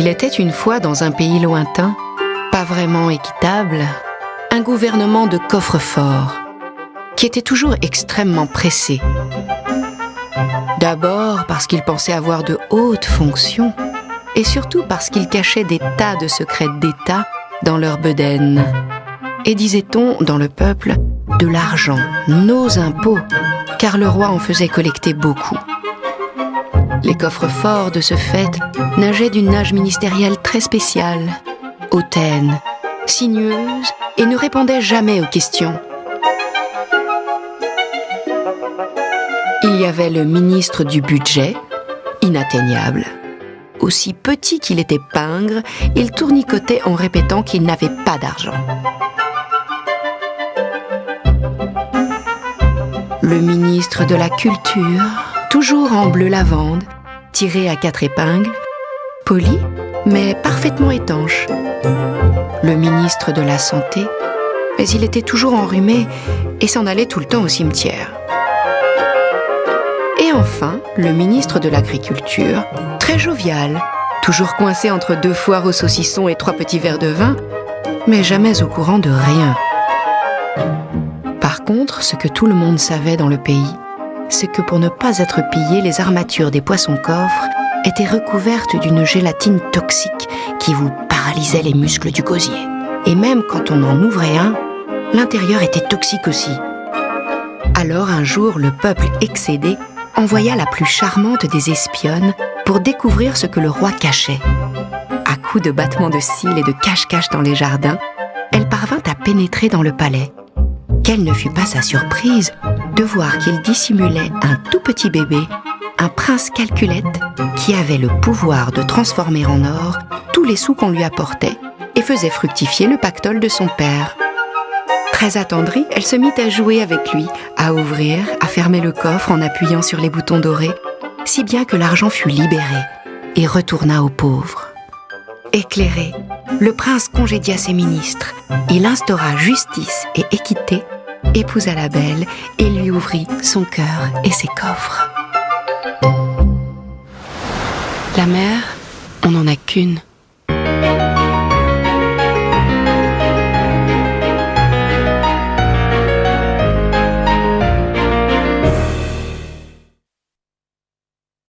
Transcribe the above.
Il était une fois dans un pays lointain, pas vraiment équitable, un gouvernement de coffre-fort, qui était toujours extrêmement pressé. D'abord parce qu'il pensait avoir de hautes fonctions, et surtout parce qu'il cachait des tas de secrets d'État dans leur bedaine. Et disait-on, dans le peuple, de l'argent, nos impôts, car le roi en faisait collecter beaucoup. Les coffres-forts, de ce fait, nageaient d'une nage ministérielle très spéciale, hautaine, sinueuse, et ne répondaient jamais aux questions. Il y avait le ministre du budget, inatteignable. Aussi petit qu'il était pingre, il tournicotait en répétant qu'il n'avait pas d'argent. Le ministre de la culture, toujours en bleu lavande, tiré à 4 épingles, poli, mais parfaitement étanche. Le ministre de la santé, mais il était toujours enrhumé et s'en allait tout le temps au cimetière. Et enfin, le ministre de l'Agriculture, très jovial, toujours coincé entre 2 foires au saucisson et 3 petits verres de vin, mais jamais au courant de rien. Par contre, ce que tout le monde savait dans le pays, c'est que pour ne pas être pillé, les armatures des poissons-coffres étaient recouvertes d'une gélatine toxique qui vous paralysait les muscles du gosier. Et même quand on en ouvrait un, l'intérieur était toxique aussi. Alors un jour, le peuple excédé envoya la plus charmante des espionnes pour découvrir ce que le roi cachait. À coups de battements de cils et de cache-cache dans les jardins, elle parvint à pénétrer dans le palais. Quelle ne fut pas sa surprise de voir qu'il dissimulait un tout petit bébé, un prince calculette qui avait le pouvoir de transformer en or tous les sous qu'on lui apportait et faisait fructifier le pactole de son père. Très attendrie, elle se mit à jouer avec lui, à ouvrir, à fermer le coffre en appuyant sur les boutons dorés, si bien que l'argent fut libéré et retourna aux pauvres. Éclairé, le prince congédia ses ministres, il instaura justice et équité, épousa la belle et lui ouvrit son cœur et ses coffres. La mère, on n'en a qu'une.